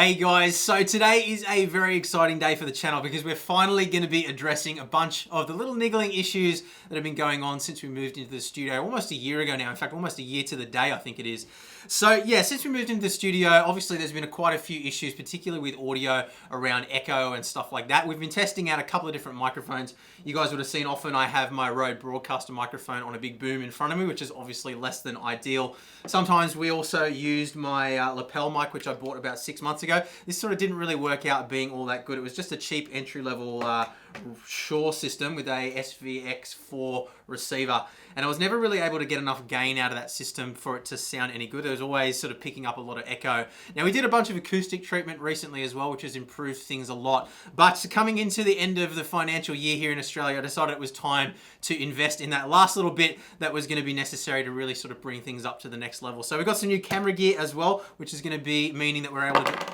Hey guys, so today is a very exciting day for the channel because we're finally going to be addressing a bunch of the little niggling issues that have been going on since we moved into the studio almost a year ago now. In fact, almost a year to the day, I think it is. So yeah, since we moved into the studio, obviously there's been quite a few issues, particularly with audio around echo and stuff like that. We've been testing out a couple of different microphones. You guys would have seen often I have my Rode Broadcaster microphone on a big boom in front of me, which is obviously less than ideal. Sometimes we also used my lapel mic, which I bought about 6 months ago. This sort of didn't really work out being all that good. It was just a cheap entry-level Shure system with a SVX4 receiver, and I was never really able to get enough gain out of that system for it to sound any good. It was always sort of picking up a lot of echo. Now, we did a bunch of acoustic treatment recently as well, which has improved things a lot, but coming into the end of the financial year here in Australia, I decided it was time to invest in that last little bit that was going to be necessary to really sort of bring things up to the next level. So we've got some new camera gear as well, which is going to be meaning that we're able to...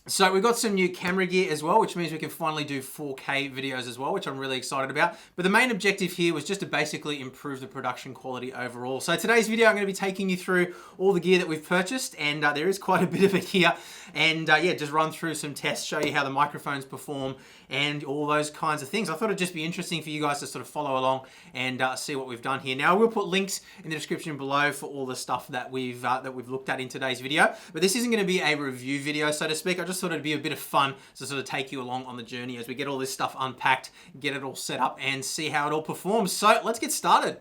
So we've got some new camera gear as well, which means we can finally do 4K videos as well, which I'm really excited about. But the main objective here was just to basically improve the production quality overall. So today's video, I'm going to be taking you through all the gear that we've purchased, and there is quite a bit of it here. And yeah, just run through some tests, show you how the microphones perform, and all those kinds of things. I thought it'd just be interesting for you guys to sort of follow along and see what we've done here. Now, we'll put links in the description below for all the stuff that we've looked at in today's video. But this isn't going to be a review video, so to speak. I just thought it'd be a bit of fun to sort of take you along on the journey as we get all this stuff unpacked, get it all set up, and see how it all performs. So let's get started.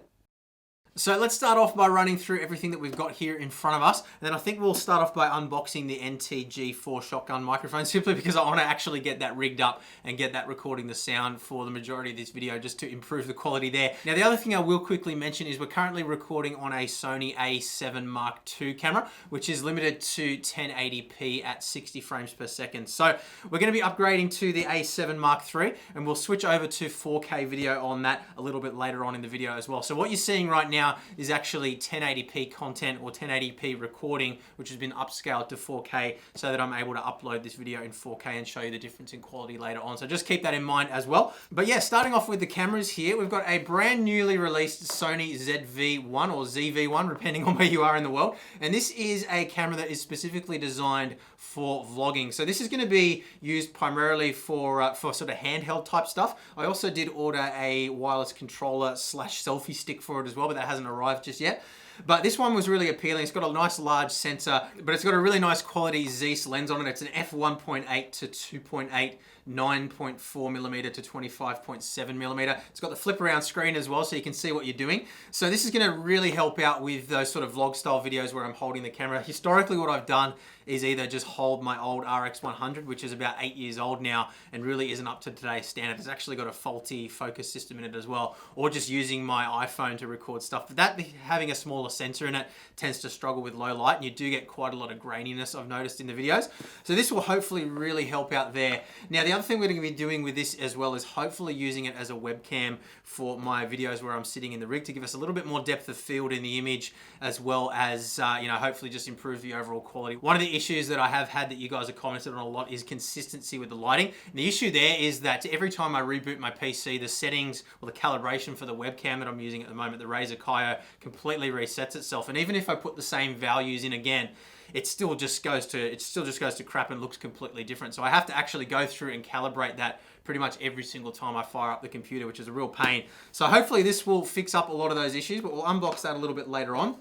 So let's start off by running through everything that we've got here in front of us. And then I think we'll start off by unboxing the NTG4 shotgun microphone, simply because I want to actually get that rigged up and get that recording the sound for the majority of this video, just to improve the quality there. Now, the other thing I will quickly mention is we're currently recording on a Sony A7 Mark II camera, which is limited to 1080p at 60 frames per second. So we're going to be upgrading to the A7 Mark III, and we'll switch over to 4K video on that a little bit later on in the video as well. So what you're seeing right now is actually 1080p content or 1080p recording, which has been upscaled to 4K so that I'm able to upload this video in 4K and show you the difference in quality later on. So just keep that in mind as well. But yeah, starting off with the cameras here, we've got a brand newly released Sony Zed V1 or ZV1, depending on where you are in the world. And this is a camera that is specifically designed for vlogging. So this is going to be used primarily for sort of handheld type stuff. I also did order a wireless controller / selfie stick for it as well, but that hasn't arrived just yet. But this one was really appealing. It's got a nice large sensor, but it's got a really nice quality Zeiss lens on it. It's an f1.8 to 2.8, 9.4mm to 25.7mm. It's got the flip around screen as well, so you can see what you're doing. So this is going to really help out with those sort of vlog style videos where I'm holding the camera. Historically, what I've done is either just hold my old RX100, which is about 8 years old now and really isn't up to today's standard. It's actually got a faulty focus system in it as well, or just using my iPhone to record stuff. But that, having a smaller sensor in it, tends to struggle with low light, and you do get quite a lot of graininess, I've noticed in the videos. So this will hopefully really help out there. Now, the other thing we're going to be doing with this as well is hopefully using it as a webcam for my videos where I'm sitting in the rig to give us a little bit more depth of field in the image, as well as, you know, hopefully just improve the overall quality. One of the issues that I have had that you guys have commented on a lot is consistency with the lighting. And the issue there is that every time I reboot my PC, the settings or the calibration for the webcam that I'm using at the moment, the Razer Kaio, completely resets itself. And even if I put the same values in again, it still just goes to crap and looks completely different. So I have to actually go through and calibrate that pretty much every single time I fire up the computer, which is a real pain. So hopefully this will fix up a lot of those issues, but we'll unbox that a little bit later on.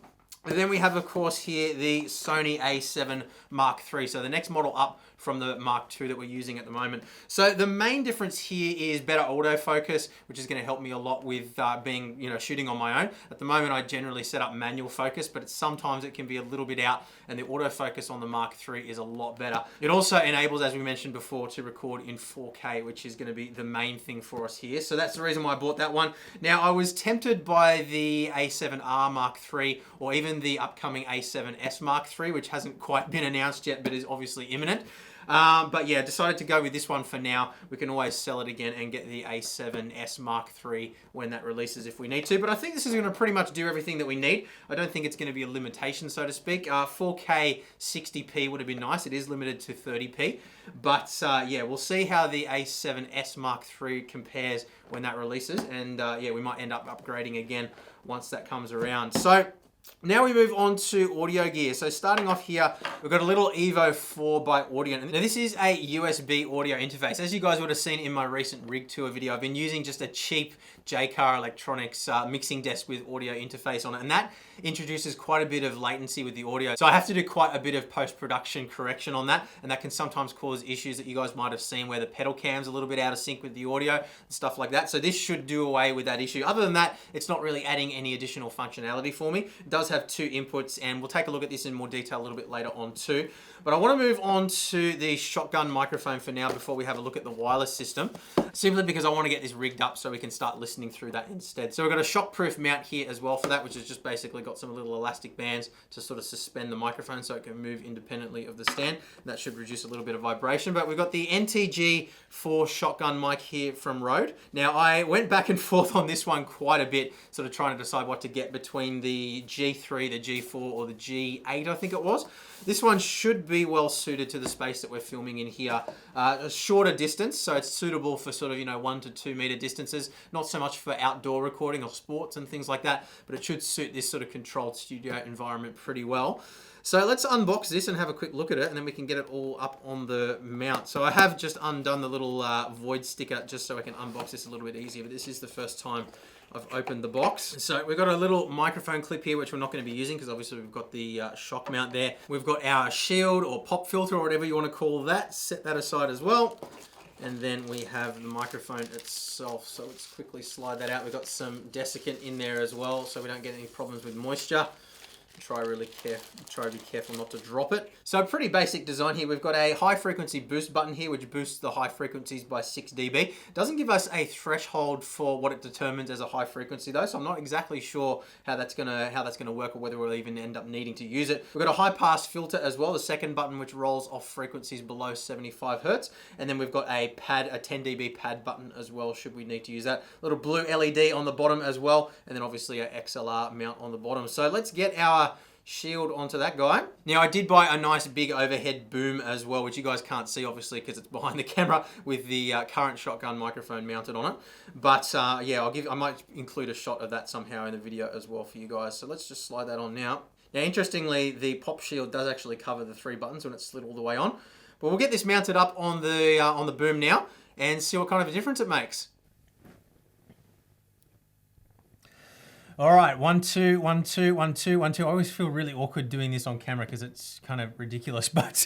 And then we have, of course, here the Sony A7 Mark III. So the next model up from the Mark II that we're using at the moment. So the main difference here is better autofocus, which is going to help me a lot with being, you know, shooting on my own. At the moment, I generally set up manual focus, but sometimes it can be a little bit out, and the autofocus on the Mark III is a lot better. It also enables, as we mentioned before, to record in 4K, which is going to be the main thing for us here. So that's the reason why I bought that one. Now, I was tempted by the A7R Mark III, or even the upcoming A7S Mark III, which hasn't quite been announced yet, but is obviously imminent. But yeah, decided to go with this one for now. We can always sell it again and get the A7S Mark III when that releases if we need to. But I think this is going to pretty much do everything that we need. I don't think it's going to be a limitation, so to speak. 4K 60p would have been nice. It is limited to 30p. But yeah, we'll see how the A7S Mark III compares when that releases. And yeah, we might end up upgrading again once that comes around. So Now we move on to audio gear. So starting off here, we've got a little Evo 4 by Audio. Now this is a USB audio interface. As you guys would have seen in my recent rig tour video, I've been using just a cheap JCar Electronics mixing desk with audio interface on it, and that introduces quite a bit of latency with the audio. So I have to do quite a bit of post-production correction on that, and that can sometimes cause issues that you guys might have seen where the pedal cam's a little bit out of sync with the audio and stuff like that. So this should do away with that issue. Other than that, it's not really adding any additional functionality for me. It does have 2 inputs, and we'll take a look at this in more detail a little bit later on too. But I want to move on to the shotgun microphone for now before we have a look at the wireless system, simply because I want to get this rigged up so we can start listening through that instead. So we've got a shockproof mount here as well for that, which is just basically got some little elastic bands to sort of suspend the microphone so it can move independently of the stand. That should reduce a little bit of vibration. But we've got the NTG4 shotgun mic here from Rode. Now I went back and forth on this one quite a bit, sort of trying to decide what to get between the G3, the G4, or the G8, I think it was. This one should be well suited to the space that we're filming in here. A shorter distance, so it's suitable for sort of, 1 to 2 meter distances. Not so much for outdoor recording or sports and things like that, but it should suit this sort of controlled studio environment pretty well. So let's unbox this and have a quick look at it, and then we can get it all up on the mount. So I have just undone the little void sticker just so I can unbox this a little bit easier, but this is the first time I've opened the box. So we've got a little microphone clip here, which we're not going to be using because obviously we've got the shock mount there. We've got our shield or pop filter or whatever you want to call that. Set that aside as well. And then we have the microphone itself. So let's quickly slide that out. We've got some desiccant in there as well, so we don't get any problems with moisture. Try to be careful not to drop it. So a pretty basic design here. We've got a high frequency boost button here, which boosts the high frequencies by 6 dB. Doesn't give us a threshold for what it determines as a high frequency though, so I'm not exactly sure how that's gonna work or whether we'll even end up needing to use it. We've got a high pass filter as well, the second button, which rolls off frequencies below 75 Hertz. And then we've got a pad, a 10 dB pad button as well, should we need to use that. Little blue LED on the bottom as well, and then obviously a XLR mount on the bottom. So let's get our shield onto that guy. Now I did buy a nice big overhead boom as well, which you guys can't see obviously because it's behind the camera with the current shotgun microphone mounted on it. But yeah, I might include a shot of that somehow in the video as well for you guys. So let's just slide that on now. Now interestingly, the pop shield does actually cover the 3 buttons when it's slid all the way on. But we'll get this mounted up on the boom now and see what kind of a difference it makes. All right, 1, 2, 1, 2, 1, 2, 1, 2. I always feel really awkward doing this on camera because it's kind of ridiculous, but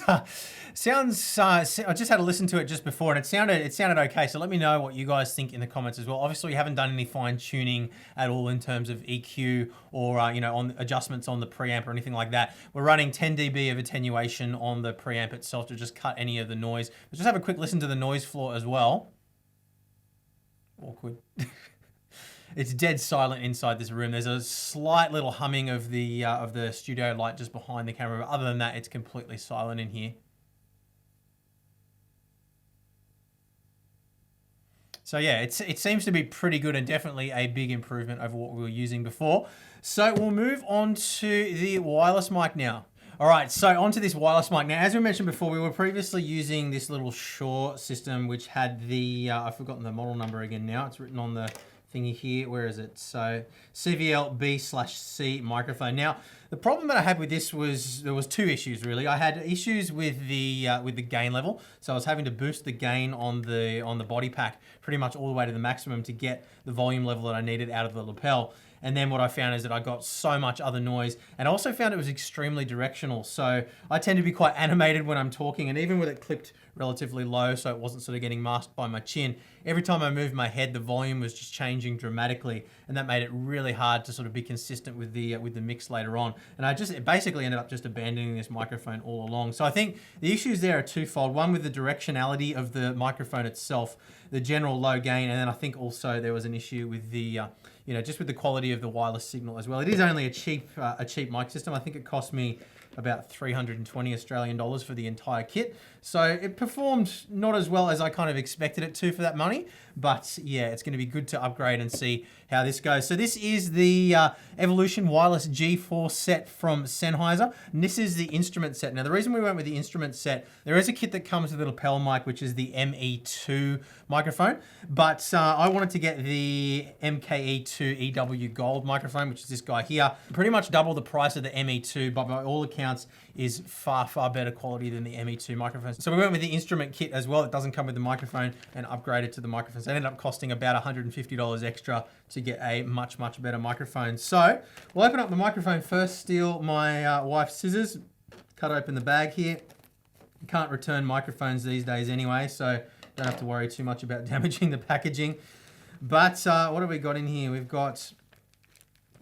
sounds. I just had to listen to it just before, and it sounded okay. So let me know what you guys think in the comments as well. Obviously, we haven't done any fine tuning at all in terms of EQ or on adjustments on the preamp or anything like that. We're running 10 dB of attenuation on the preamp itself to just cut any of the noise. Let's just have a quick listen to the noise floor as well. Awkward. It's dead silent inside this room. There's a slight little humming of the studio light just behind the camera. But other than that, it's completely silent in here. So yeah, it seems to be pretty good and definitely a big improvement over what we were using before. So we'll move on to the wireless mic now. All right, so onto this wireless mic. Now, as we mentioned before, we were previously using this little Shure system, which had the, I've forgotten the model number again now. It's written on the thingy here. Where is it? So CVL B/C microphone. Now, the problem that I had with this was there was 2 issues really. I had issues with the gain level, so I was having to boost the gain on the body pack pretty much all the way to the maximum to get the volume level that I needed out of the lapel. And then what I found is that I got so much other noise, and I also found it was extremely directional. So I tend to be quite animated when I'm talking, and even with it clipped relatively low so it wasn't sort of getting masked by my chin, every time I moved my head, the volume was just changing dramatically, and that made it really hard to sort of be consistent with the mix later on. And it basically ended up just abandoning this microphone all along. So I think the issues there are twofold. One with the directionality of the microphone itself, the general low gain, and then I think also there was an issue with the just with the quality of the wireless signal as well. It is only a cheap mic system. I think it cost me about 320 Australian dollars for the entire kit. So it performed not as well as I kind of expected it to for that money, but yeah, it's going to be good to upgrade and see how this goes. So this is the Evolution Wireless G4 set from Sennheiser, and this is the instrument set. Now the reason we went with the instrument set, there is a kit that comes with a lapel mic, which is the ME2 microphone, but I wanted to get the MKE2 EW Gold microphone, which is this guy here. Pretty much double the price of the ME2, but by all accounts is far, far better quality than the ME2 microphone. So we went with the instrument kit as well. It doesn't come with the microphone, and upgraded to the microphones. It ended up costing about $150 extra to get a much, much better microphone. So we'll open up the microphone first, steal my wife's scissors, cut open the bag here. You can't return microphones these days anyway, so don't have to worry too much about damaging the packaging. But what have we got in here? We've got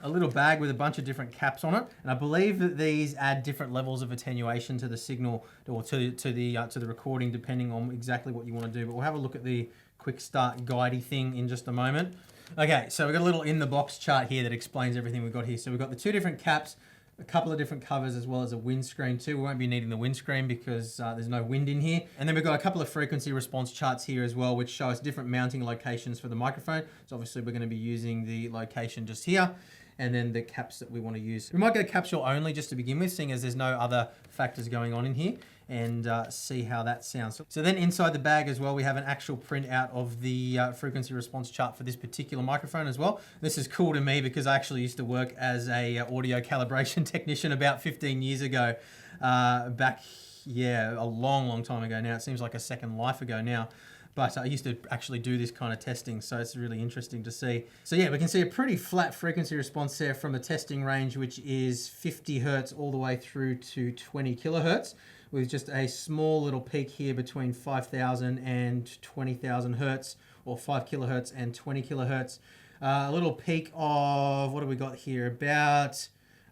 a little bag with a bunch of different caps on it, and I believe that these add different levels of attenuation to the signal or to the recording, depending on exactly what you want to do. But we'll have a look at the quick start guidey thing in just a moment. Okay, so we've got a little in the box chart here that explains everything we've got here. So we've got the two different caps, a couple of different covers, as well as a windscreen too. We won't be needing the windscreen because there's no wind in here. And then we've got a couple of frequency response charts here as well, which show us different mounting locations for the microphone. So obviously we're going to be using the location just here, and then the caps that we want to use. We might go capsule only just to begin with, seeing as there's no other factors going on in here, and see how that sounds. So then inside the bag as well, we have an actual printout of the frequency response chart for this particular microphone as well. This is cool to me because I actually used to work as a audio calibration technician about 15 years ago, back, yeah, a long, long time ago now. It seems like a second life ago now. But I used to actually do this kind of testing, so it's really interesting to see. So yeah, we can see a pretty flat frequency response there from the testing range, which is 50 Hertz all the way through to 20 kilohertz, with just a small little peak here between 5,000 and 20,000 Hertz, or 5 kilohertz and 20 kilohertz. A little peak of, what do we got here? About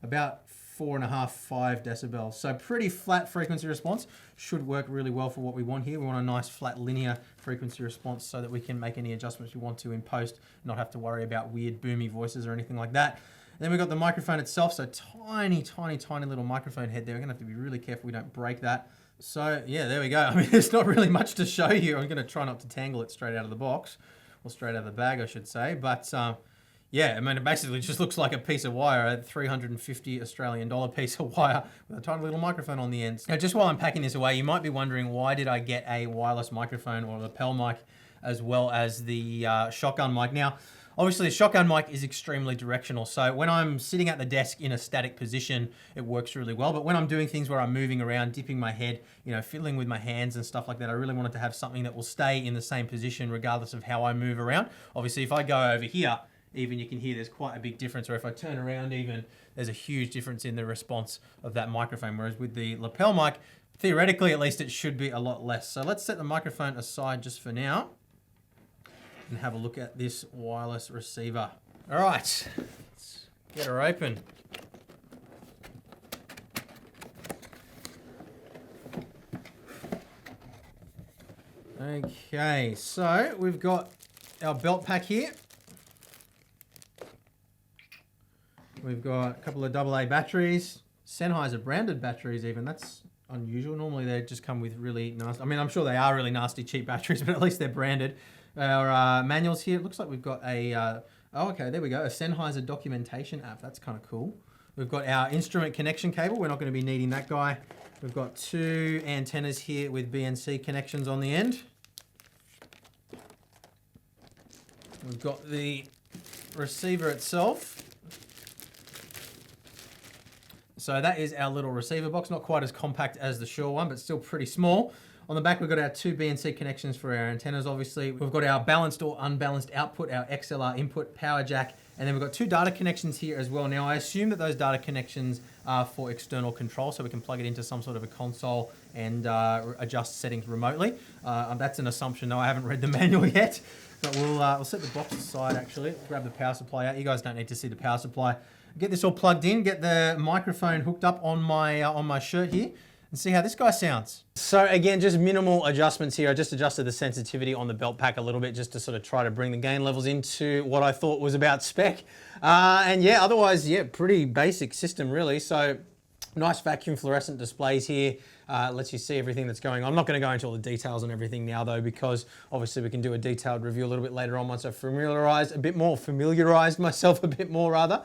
4.5, 5 decibels. So pretty flat frequency response. Should work really well for what we want here. We want a nice flat linear frequency response so that we can make any adjustments we want to in post, not have to worry about weird boomy voices or anything like that. And then we've got the microphone itself. So tiny, tiny, tiny little microphone head there. We're gonna have to be really careful we don't break that. So yeah, there we go. I mean, there's not really much to show you. I'm gonna try not to tangle it straight out of the box, or straight out of the bag, I should say. But yeah, I mean, it basically just looks like a piece of wire, a 350 Australian dollar piece of wire with a tiny little microphone on the end. Now, just while I'm packing this away, you might be wondering, why did I get a wireless microphone or a lapel mic as well as the shotgun mic? Now, obviously, the shotgun mic is extremely directional. So when I'm sitting at the desk in a static position, it works really well. But when I'm doing things where I'm moving around, dipping my head, you know, fiddling with my hands and stuff like that, I really wanted to have something that will stay in the same position regardless of how I move around. Obviously, if I go over here, even you can hear there's quite a big difference, or if I turn around even, there's a huge difference in the response of that microphone. Whereas with the lapel mic, theoretically at least, it should be a lot less. So let's set the microphone aside just for now and have a look at this wireless receiver. All right, let's get her open. Okay, so we've got our belt pack here. We've got a couple of AA batteries, Sennheiser branded batteries even. That's unusual. Normally they just come with really nasty, I mean, I'm sure they are really nasty cheap batteries, but at least they're branded. Our manuals here, it looks like we've got a, oh, okay, there we go, a Sennheiser documentation app. That's kind of cool. We've got our instrument connection cable. We're not going to be needing that guy. We've got two antennas here with BNC connections on the end. We've got the receiver itself. So that is our little receiver box, not quite as compact as the Shure one, but still pretty small. On the back, we've got our two BNC connections for our antennas, obviously. We've got our balanced or unbalanced output, our XLR input, power jack, and then we've got two data connections here as well. Now, I assume that those data connections are for external control, so we can plug it into some sort of a console and adjust settings remotely. That's an assumption, though. I haven't read the manual yet, but we'll set the box aside, actually. Grab the power supply out. You guys don't need to see the power supply. Get this all plugged in, get the microphone hooked up on my shirt here, and see how this guy sounds. So again, just minimal adjustments here. I just adjusted the sensitivity on the belt pack a little bit just to sort of try to bring the gain levels into what I thought was about spec. And yeah, otherwise, yeah, pretty basic system really. So Nice vacuum fluorescent displays here. Lets you see everything that's going on. I'm not going to go into all the details on everything now though, because obviously we can do a detailed review a little bit later on once I've familiarized myself a bit more rather.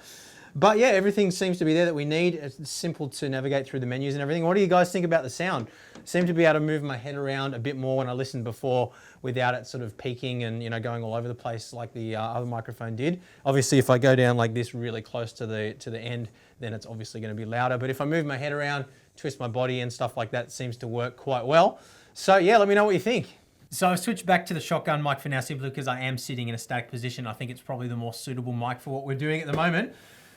But yeah, everything seems to be there that we need. It's simple to navigate through the menus and everything. What do you guys think about the sound? Seem to be able to move my head around a bit more when I listened before without it sort of peaking and, you know, going all over the place like the other microphone did. Obviously, if I go down like this really close to the end, then it's obviously going to be louder. But if I move my head around, twist my body and stuff like that, it seems to work quite well. So yeah, let me know what you think. So I've switched back to the shotgun mic for now simply because I am sitting in a static position. I think it's probably the more suitable mic for what we're doing at the moment.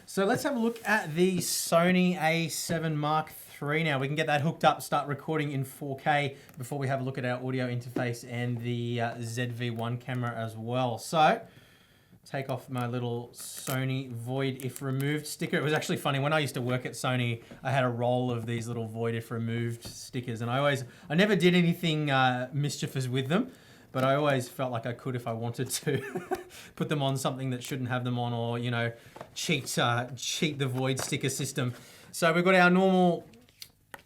So let's have a look at the Sony A7 Mark III now. We can get that hooked up, start recording in 4K before we have a look at our audio interface and the Zed V1 camera as well. So take off my little Sony Void If Removed sticker. It was actually funny, when I used to work at Sony, I had a roll of these little Void If Removed stickers, and I never did anything mischievous with them, but I always felt like I could if I wanted to put them on something that shouldn't have them on, or, you know, cheat the Void sticker system. So we've got our normal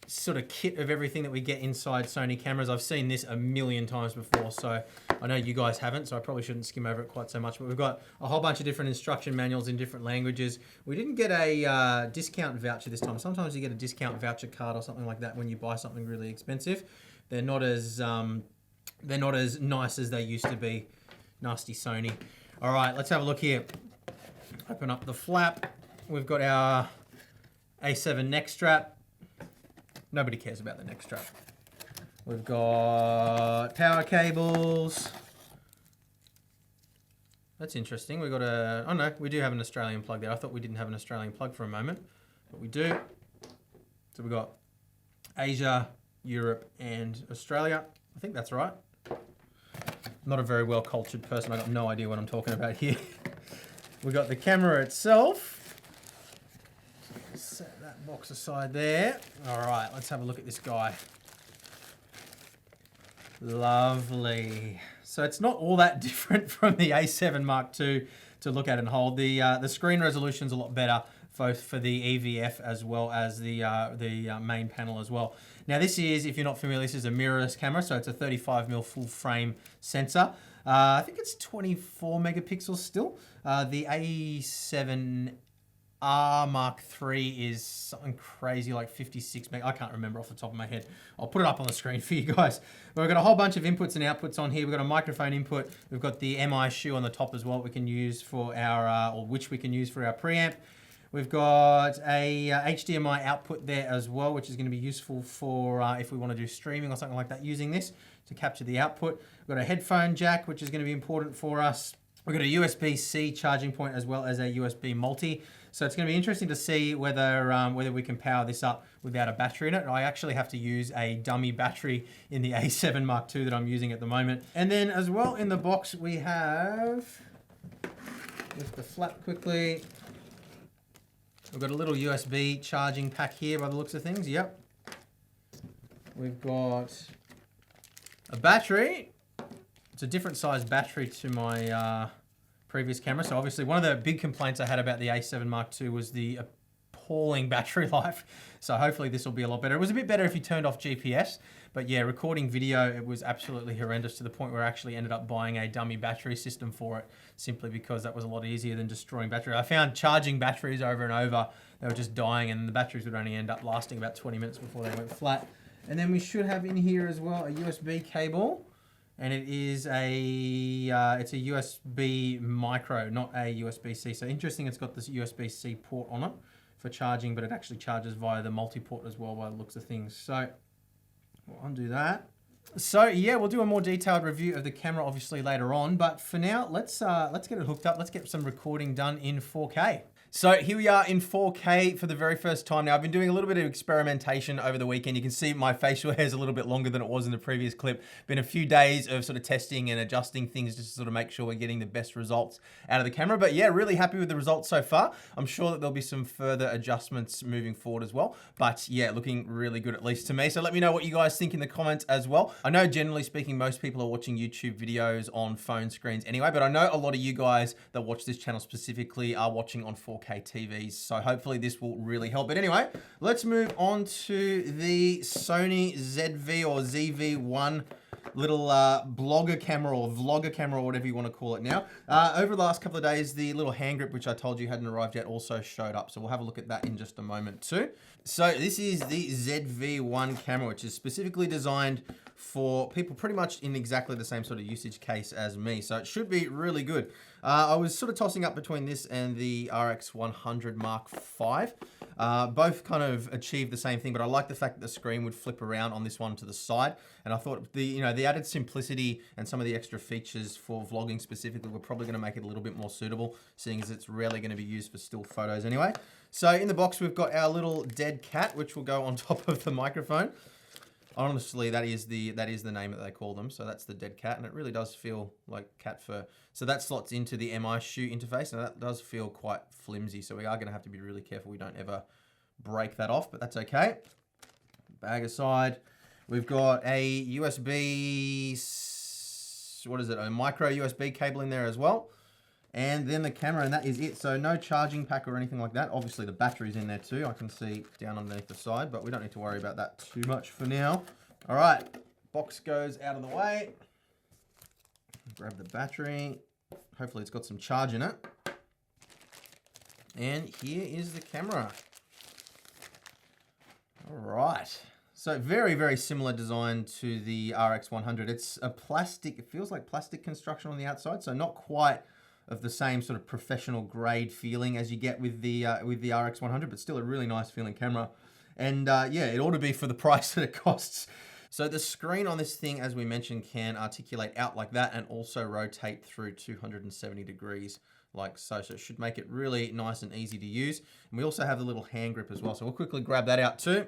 sort of kit of everything that we get inside Sony cameras. I've seen this a million times before, so I know you guys haven't, so I probably shouldn't skim over it quite so much, but we've got a whole bunch of different instruction manuals in different languages. We didn't get a discount voucher this time. Sometimes you get a discount voucher card or something like that when you buy something really expensive. They're not as nice as they used to be. Nasty Sony. All right, let's have a look here. Open up the flap. We've got our A7 neck strap. Nobody cares about the neck strap. We've got power cables. That's interesting. We've got oh no, we do have an Australian plug there. I thought we didn't have an Australian plug for a moment, but we do. So we've got Asia, Europe, and Australia. I think that's right. Not a very well cultured person. I got no idea what I'm talking about here. We've got the camera itself. Set that box aside there. All right, let's have a look at this guy. Lovely. So it's not all that different from the A7 Mark II to look at and hold. The screen resolution's a lot better, both for the EVF as well as the main panel as well. Now this is, if you're not familiar, this is a mirrorless camera, so it's a 35mm full frame sensor. I think it's 24 megapixels still. The A7 Mark III is something crazy like 56 meg. I can't remember off the top of my head. I'll put it up on the screen for you guys. But we've got a whole bunch of inputs and outputs on here. We've got a microphone input. We've got the MI shoe on the top as well. We can use for our, or which we can use for our preamp. We've got a HDMI output there as well, which is going to be useful for if we want to do streaming or something like that using this to capture the output. We've got a headphone jack, which is going to be important for us. We've got a USB-C charging point as well as a USB multi. So it's going to be interesting to see whether we can power this up without a battery in it. I actually have to use a dummy battery in the A7 Mark II that I'm using at the moment. And then as well in the box we have, lift the flap quickly. We've got a little USB charging pack here by the looks of things. Yep. We've got a battery. It's a different size battery to my previous camera. So obviously one of the big complaints I had about the A7 Mark II was the appalling battery life. So hopefully this will be a lot better. It was a bit better if you turned off GPS, but yeah, recording video, it was absolutely horrendous to the point where I actually ended up buying a dummy battery system for it simply because that was a lot easier than destroying battery. I found charging batteries over and over, they were just dying, and the batteries would only end up lasting about 20 minutes before they went flat. And then we should have in here as well a USB cable. And it is it's a USB micro, not a USB-C. So interesting, it's got this USB-C port on it for charging, but it actually charges via the multi-port as well by the looks of things. So we'll undo that. So yeah, we'll do a more detailed review of the camera obviously later on, but for now, let's get it hooked up. Let's get some recording done in 4K. So here we are in 4K for the very first time. Now I've been doing a little bit of experimentation over the weekend. You can see my facial hair is a little bit longer than it was in the previous clip. Been a few days of sort of testing and adjusting things just to sort of make sure we're getting the best results out of the camera. But yeah, really happy with the results so far. I'm sure that there'll be some further adjustments moving forward as well. But yeah, looking really good, at least to me. So let me know what you guys think in the comments as well. I know generally speaking, most people are watching YouTube videos on phone screens anyway, but I know a lot of you guys that watch this channel specifically are watching on 4K. 4K TVs. So hopefully this will really help. But anyway, let's move on to the Sony ZV or ZV1 little blogger camera or vlogger camera or whatever you want to call it now. Over the last couple of days, the little hand grip, which I told you hadn't arrived yet, also showed up. So we'll have a look at that in just a moment too. So this is the ZV1 camera, which is specifically designed for people pretty much in exactly the same sort of usage case as me. So it should be really good. I was sort of tossing up between this and the RX100 Mark V. Both kind of achieve the same thing, but I like the fact that the screen would flip around on this one to the side. And I thought the added simplicity and some of the extra features for vlogging specifically were probably going to make it a little bit more suitable, seeing as it's rarely going to be used for still photos anyway. So in the box, we've got our little dead cat, which will go on top of the microphone. Honestly, that is the name that they call them. So that's the dead cat, and it really does feel like cat fur. So that slots into the MI shoe interface, and that does feel quite flimsy. So we are going to have to be really careful we don't ever break that off, but that's okay. Bag aside, we've got a USB, what is it? A micro USB cable in there as well. And then the camera, and that is it. So no charging pack or anything like that. Obviously the battery's in there too. I can see down underneath the side, but we don't need to worry about that too much for now. All right, box goes out of the way. Grab the battery. Hopefully it's got some charge in it. And here is the camera. All right. So very, very similar design to the RX100. It's a plastic, it feels like plastic construction on the outside. So not quite of the same sort of professional grade feeling as you get with the RX100, but still a really nice feeling camera. And yeah, it ought to be for the price that it costs. So the screen on this thing, as we mentioned, can articulate out like that and also rotate through 270 degrees like so. So it should make it really nice and easy to use. And we also have the little hand grip as well. So we'll quickly grab that out too.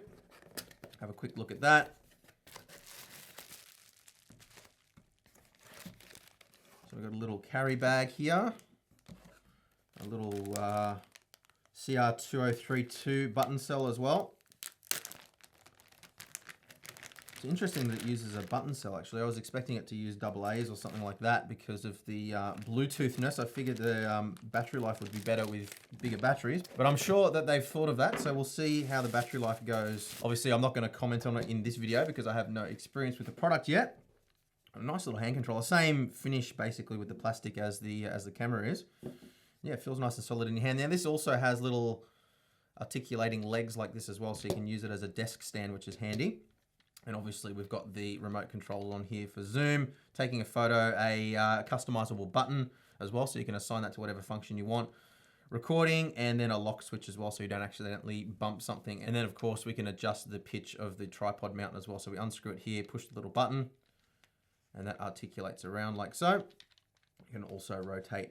Have a quick look at that. So we've got a little carry bag here, a little CR2032 button cell as well. It's interesting that it uses a button cell actually. I was expecting it to use AA's or something like that because of the Bluetoothness. I figured the battery life would be better with bigger batteries, but I'm sure that they've thought of that. So we'll see how the battery life goes. Obviously, I'm not going to comment on it in this video because I have no experience with the product yet. A nice little hand controller, same finish basically with the plastic as the camera is. Yeah, it feels nice and solid in your hand. Now this also has little articulating legs like this as well, so you can use it as a desk stand, which is handy. And obviously we've got the remote control on here for zoom, taking a photo, a customizable button as well, so you can assign that to whatever function you want. Recording, and then a lock switch as well, so you don't accidentally bump something. And then of course we can adjust the pitch of the tripod mount as well. So we unscrew it here, push the little button, and that articulates around like so. You can also rotate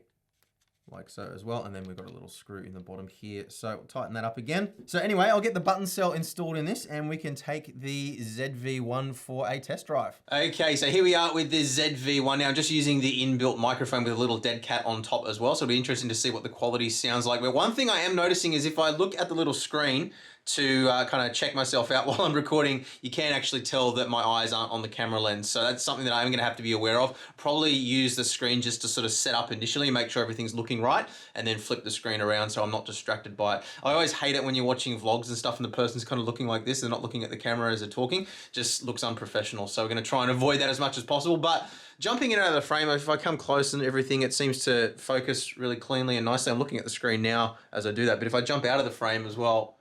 like so as well. And then we've got a little screw in the bottom here. So we'll tighten that up again. So anyway, I'll get the button cell installed in this and we can take the ZV1 for a test drive. Okay, so here we are with the ZV1. Now I'm just using the inbuilt microphone with a little dead cat on top as well. So it'll be interesting to see what the quality sounds like. But one thing I am noticing is if I look at the little screen to kind of check myself out while I'm recording, you can actually tell that my eyes aren't on the camera lens. So that's something that I'm going to have to be aware of. Probably use the screen just to sort of set up initially, make sure everything's looking right, and then flip the screen around so I'm not distracted by it. I always hate it when you're watching vlogs and stuff and the person's kind of looking like this. They're not looking at the camera as they're talking. Just looks unprofessional. So we're going to try and avoid that as much as possible. But jumping in and out of the frame, if I come close and everything, it seems to focus really cleanly and nicely. I'm looking at the screen now as I do that. But if I jump out of the frame as well,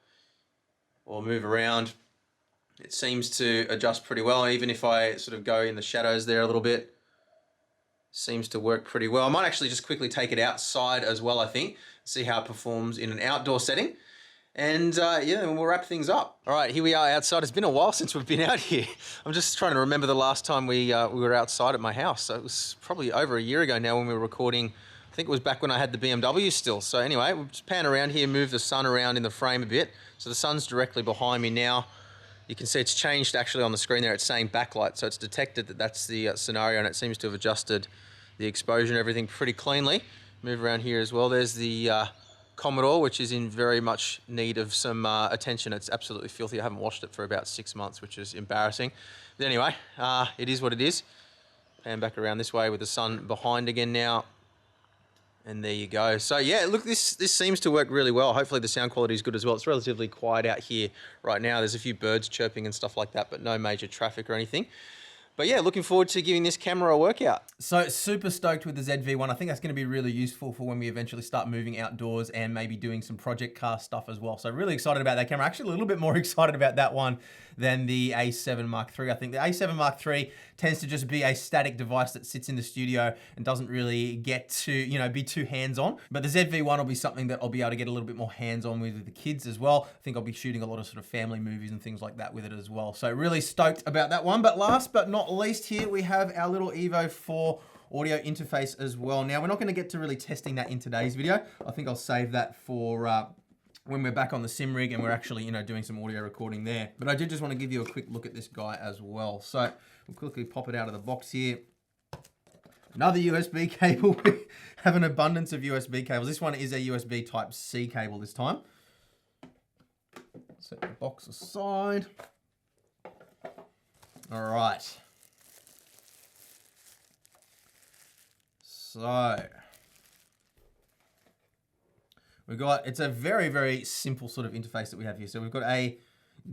or move around, it seems to adjust pretty well. Even if I sort of go in the shadows there a little bit, seems to work pretty well. I might actually just quickly take it outside as well, I think, see how it performs in an outdoor setting. And yeah, we'll wrap things up. All right, here we are outside. It's been a while since we've been out here. I'm just trying to remember the last time we were outside at my house. So it was probably over a year ago now when we were recording. I think it was back when I had the BMW still. So anyway, we'll just pan around here, move the sun around in the frame a bit. So the sun's directly behind me now. You can see it's changed actually on the screen there. It's saying backlight. So it's detected that that's the scenario, and it seems to have adjusted the exposure and everything pretty cleanly. Move around here as well. There's the Commodore, which is in very much need of some attention. It's absolutely filthy. I haven't washed it for about 6 months, which is embarrassing. But anyway, it is what it is. Pan back around this way with the sun behind again now. And there you go. So yeah, look, this seems to work really well. Hopefully the sound quality is good as well. It's relatively quiet out here right now. There's a few birds chirping and stuff like that, but no major traffic or anything. But yeah, looking forward to giving this camera a workout. So super stoked with the Zed V1. I think that's going to be really useful for when we eventually start moving outdoors and maybe doing some project car stuff as well. So really excited about that camera. Actually a little bit more excited about that one than the A7 Mark III. I think the A7 Mark III tends to just be a static device that sits in the studio and doesn't really get to, you know, be too hands-on. But the Zed V1 will be something that I'll be able to get a little bit more hands-on with the kids as well. I think I'll be shooting a lot of sort of family movies and things like that with it as well. So really stoked about that one. But last but not least, here we have our little Evo 4 audio interface as well. Now, we're not going to get to really testing that in today's video. I think I'll save that for when we're back on the sim rig and we're actually, you know, doing some audio recording there. But I did just want to give you a quick look at this guy as well. So we'll quickly pop it out of the box here. Another USB cable. We have an abundance of USB cables. This one is a USB Type-C cable this time. Set the box aside. All right. So we've got, it's a very, very simple sort of interface that we have here. So we've got a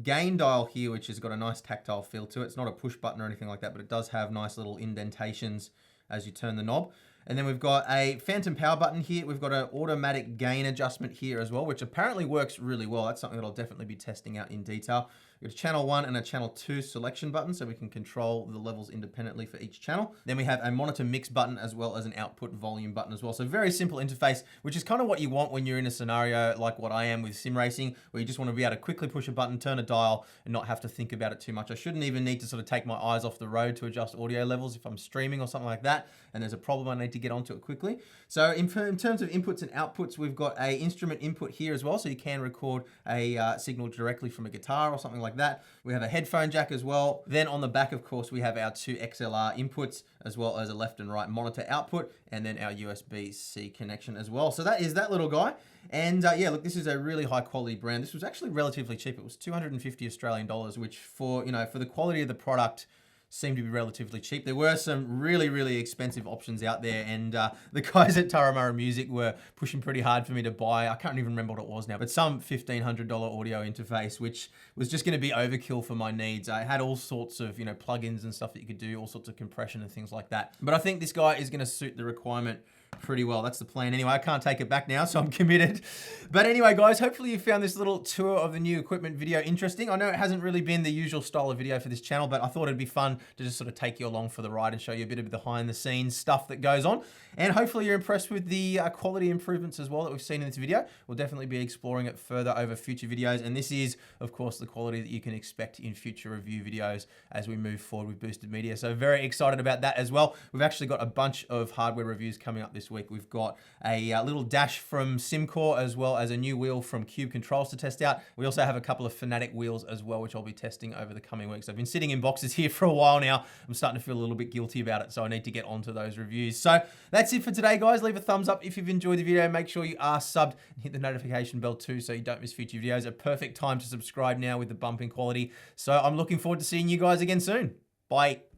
gain dial here, which has got a nice tactile feel to it. It's not a push button or anything like that, but it does have nice little indentations as you turn the knob. And then we've got a phantom power button here. We've got an automatic gain adjustment here as well, which apparently works really well. That's something that I'll definitely be testing out in detail. We've got a channel 1 and a channel 2 selection button, so we can control the levels independently for each channel. Then we have a monitor mix button as well as an output volume button as well. So very simple interface, which is kind of what you want when you're in a scenario like what I am with sim racing, where you just want to be able to quickly push a button, turn a dial, and not have to think about it too much. I shouldn't even need to sort of take my eyes off the road to adjust audio levels if I'm streaming or something like that, and there's a problem I need to get onto it quickly. So in terms of inputs and outputs, we've got a instrument input here as well, so you can record a signal directly from a guitar or something like that. We have a headphone jack as well. Then on the back, of course, we have our 2 XLR inputs, as well as a left and right monitor output, and then our USB-C connection as well. So that is that little guy. And yeah, look, this is a really high quality brand. This was actually relatively cheap. It was 250 Australian dollars, which for, you know, for the quality of the product, seemed to be relatively cheap. There were some really, really expensive options out there, and the guys at Taramara Music were pushing pretty hard for me to buy, I can't even remember what it was now, but some $1,500 audio interface, which was just gonna be overkill for my needs. I had all sorts of, you know, plugins and stuff that you could do, all sorts of compression and things like that. But I think this guy is gonna suit the requirement pretty well. That's the plan. Anyway, I can't take it back now, so I'm committed. But anyway, guys, hopefully you found this little tour of the new equipment video interesting. I know it hasn't really been the usual style of video for this channel, but I thought it'd be fun to just sort of take you along for the ride and show you a bit of the behind the scenes stuff that goes on. And hopefully you're impressed with the quality improvements as well that we've seen in this video. We'll definitely be exploring it further over future videos. And this is, of course, the quality that you can expect in future review videos as we move forward with Boosted Media. So very excited about that as well. We've actually got a bunch of hardware reviews coming up this week. We've got a little dash from SimCore, as well as a new wheel from Cube Controls to test out. We also have a couple of FANATEC wheels as well, which I'll be testing over the coming weeks. I've been sitting in boxes here for a while now. I'm starting to feel a little bit guilty about it, so I need to get onto those reviews. So that's it for today, guys. Leave a thumbs up if you've enjoyed the video. Make sure you are subbed and hit the notification bell too, so you don't miss future videos. A perfect time to subscribe now with the bump in quality. So I'm looking forward to seeing you guys again soon. Bye.